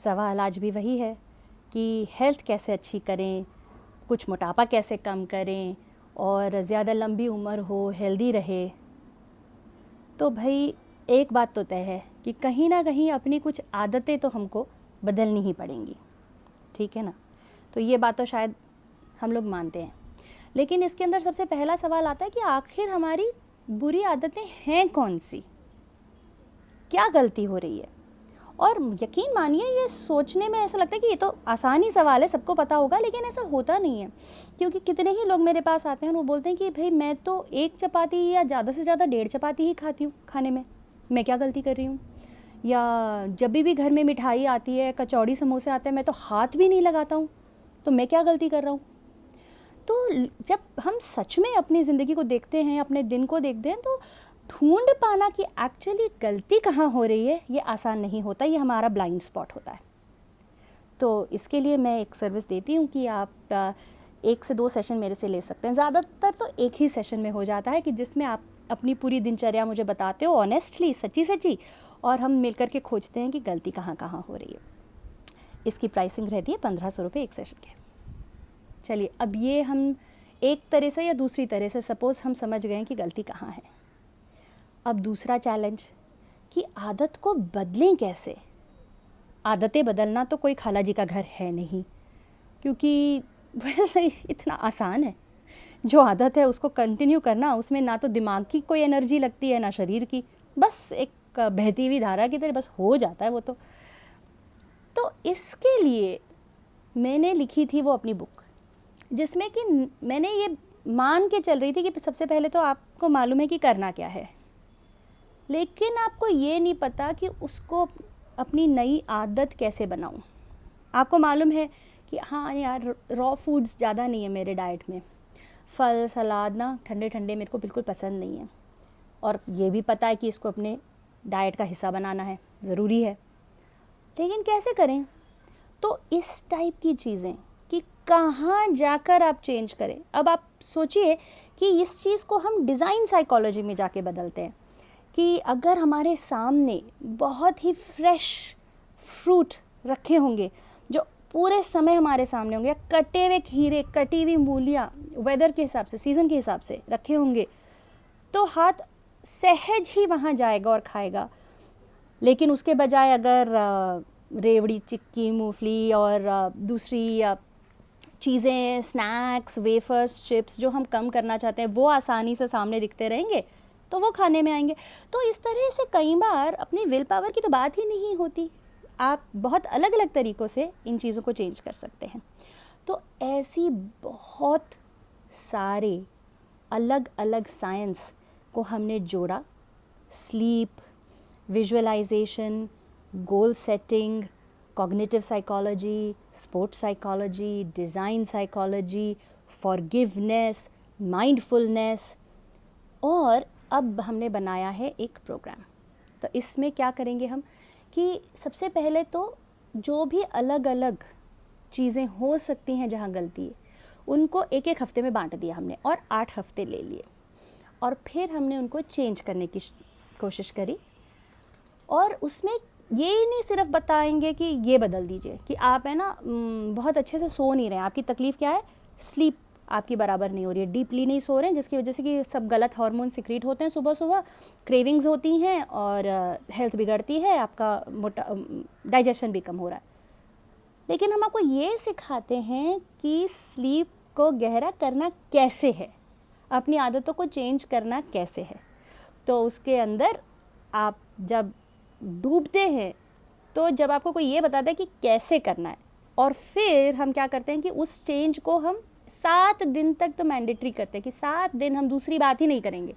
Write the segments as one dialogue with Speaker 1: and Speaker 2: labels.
Speaker 1: सवाल आज भी वही है कि हेल्थ कैसे अच्छी करें, कुछ मोटापा कैसे कम करें और ज़्यादा लंबी उम्र हो, हेल्दी रहे। तो भाई एक बात तो तय है कि कहीं ना कहीं अपनी कुछ आदतें तो हमको बदलनी ही पड़ेंगी, ठीक है ना। तो ये बात तो शायद हम लोग मानते हैं, लेकिन इसके अंदर सबसे पहला सवाल आता है कि आखिर हमारी बुरी आदतें हैं कौन सी, क्या गलती हो रही है। और यकीन मानिए ये सोचने में ऐसा लगता है कि ये तो आसान ही सवाल है, सबको पता होगा, लेकिन ऐसा होता नहीं है। क्योंकि कितने ही लोग मेरे पास आते हैं और वो बोलते हैं कि भाई मैं तो 1 चपाती या ज़्यादा से ज़्यादा 1.5 चपाती ही खाती हूँ खाने में, मैं क्या गलती कर रही हूँ। या जब भी घर में मिठाई आती है, कचौड़ी समोसे आते हैं, मैं तो हाथ भी नहीं लगाता हूँ, तो मैं क्या गलती कर रहा हूँ। तो जब हम सच में अपनी ज़िंदगी को देखते हैं, अपने दिन को देखते हैं, तो ढूंढ पाना कि एक्चुअली गलती कहाँ हो रही है ये आसान नहीं होता, ये हमारा ब्लाइंड स्पॉट होता है। तो इसके लिए मैं एक सर्विस देती हूँ कि आप 1 से 2 सेशन मेरे से ले सकते हैं। ज़्यादातर तो एक ही सेशन में हो जाता है कि जिसमें आप अपनी पूरी दिनचर्या मुझे बताते हो ऑनेस्टली, सच्ची सच्ची, और हम मिलकर के खोजते हैं कि गलती कहाँ कहाँ हो रही है। इसकी प्राइसिंग रहती है 1500 रुपये एक सेशन के। चलिए, अब ये हम एक तरह से या दूसरी तरह से सपोज़ हम समझ गए कि गलती कहाँ है। अब दूसरा चैलेंज कि आदत को बदलें कैसे। आदतें बदलना तो कोई खाला जी का घर है नहीं, क्योंकि इतना आसान है। जो आदत है उसको कंटिन्यू करना, उसमें ना तो दिमाग की कोई एनर्जी लगती है ना शरीर की, बस एक बहती हुई धारा की तरह बस हो जाता है वो तो इसके लिए मैंने लिखी थी वो अपनी बुक, जिसमें कि मैंने ये मान के चल रही थी कि सबसे पहले तो आपको मालूम है कि करना क्या है, लेकिन आपको ये नहीं पता कि उसको अपनी नई आदत कैसे बनाऊं। आपको मालूम है कि हाँ यार, रॉ फूड्स ज़्यादा नहीं है मेरे डाइट में, फल सलाद ना ठंडे ठंडे मेरे को बिल्कुल पसंद नहीं है, और ये भी पता है कि इसको अपने डाइट का हिस्सा बनाना है, ज़रूरी है, लेकिन कैसे करें। तो इस टाइप की चीज़ें कि कहाँ जाकर आप चेंज करें। अब आप सोचिए कि इस चीज़ को हम डिज़ाइन साइकोलॉजी में जाके बदलते हैं कि अगर हमारे सामने बहुत ही फ्रेश फ्रूट रखे होंगे जो पूरे समय हमारे सामने होंगे, कटे हुए खीरे, कटी हुई मूलियाँ वेदर के हिसाब से, सीज़न के हिसाब से रखे होंगे, तो हाथ सहज ही वहाँ जाएगा और खाएगा। लेकिन उसके बजाय अगर रेवड़ी, चिक्की, मूंगफली और दूसरी चीज़ें, स्नैक्स, वेफर्स, चिप्स जो हम कम करना चाहते हैं वो आसानी से सामने दिखते रहेंगे, तो वो खाने में आएंगे। तो इस तरह से कई बार अपनी विल पावर की तो बात ही नहीं होती, आप बहुत अलग अलग तरीक़ों से इन चीज़ों को चेंज कर सकते हैं। तो ऐसी बहुत सारे अलग अलग साइंस को हमने जोड़ा, sleep, visualization, goal setting, cognitive psychology, sports psychology, design psychology, forgiveness, mindfulness, और अब हमने बनाया है एक प्रोग्राम। तो इसमें क्या करेंगे हम कि सबसे पहले तो जो भी अलग अलग चीज़ें हो सकती हैं जहाँ गलती है, उनको एक एक हफ्ते में बांट दिया हमने और 8 हफ्ते ले लिए, और फिर हमने उनको चेंज करने की कोशिश करी। और उसमें ये ही नहीं सिर्फ बताएंगे कि ये बदल दीजिए कि आप है ना बहुत अच्छे से सो नहीं रहे हैं, आपकी तकलीफ़ क्या है, स्लीप आपकी बराबर नहीं हो रही है, डीपली नहीं सो रहे हैं, जिसकी वजह से कि सब गलत हार्मोन सिक्रीट होते हैं सुबह सुबह, क्रेविंग्स होती हैं और हेल्थ बिगड़ती है, आपका मोटा डाइजेशन भी कम हो रहा है। लेकिन हम आपको ये सिखाते हैं कि स्लीप को गहरा करना कैसे है, अपनी आदतों को चेंज करना कैसे है। तो उसके अंदर आप जब डूबते हैं, तो जब आपको कोई ये बताता है कि कैसे करना है, और फिर हम क्या करते हैं कि उस चेंज को हम 7 दिन तक तो मैंडेटरी करते हैं कि 7 दिन हम दूसरी बात ही नहीं करेंगे,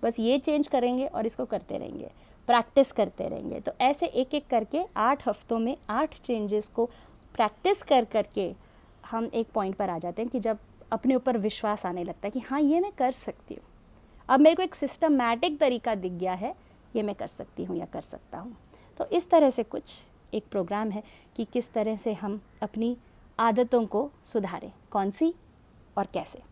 Speaker 1: बस ये चेंज करेंगे और इसको करते रहेंगे, प्रैक्टिस करते रहेंगे। तो ऐसे एक एक करके 8 हफ्तों में 8 चेंजेस को प्रैक्टिस कर करके हम एक पॉइंट पर आ जाते हैं कि जब अपने ऊपर विश्वास आने लगता है कि हाँ ये मैं कर सकती हूँ, अब मेरे को एक सिस्टमैटिक तरीका दिख गया है, ये मैं कर सकती हूँ या कर सकता हूँ। तो इस तरह से कुछ एक प्रोग्राम है कि किस तरह से हम अपनी आदतों को सुधारें, कौन सी और कैसे।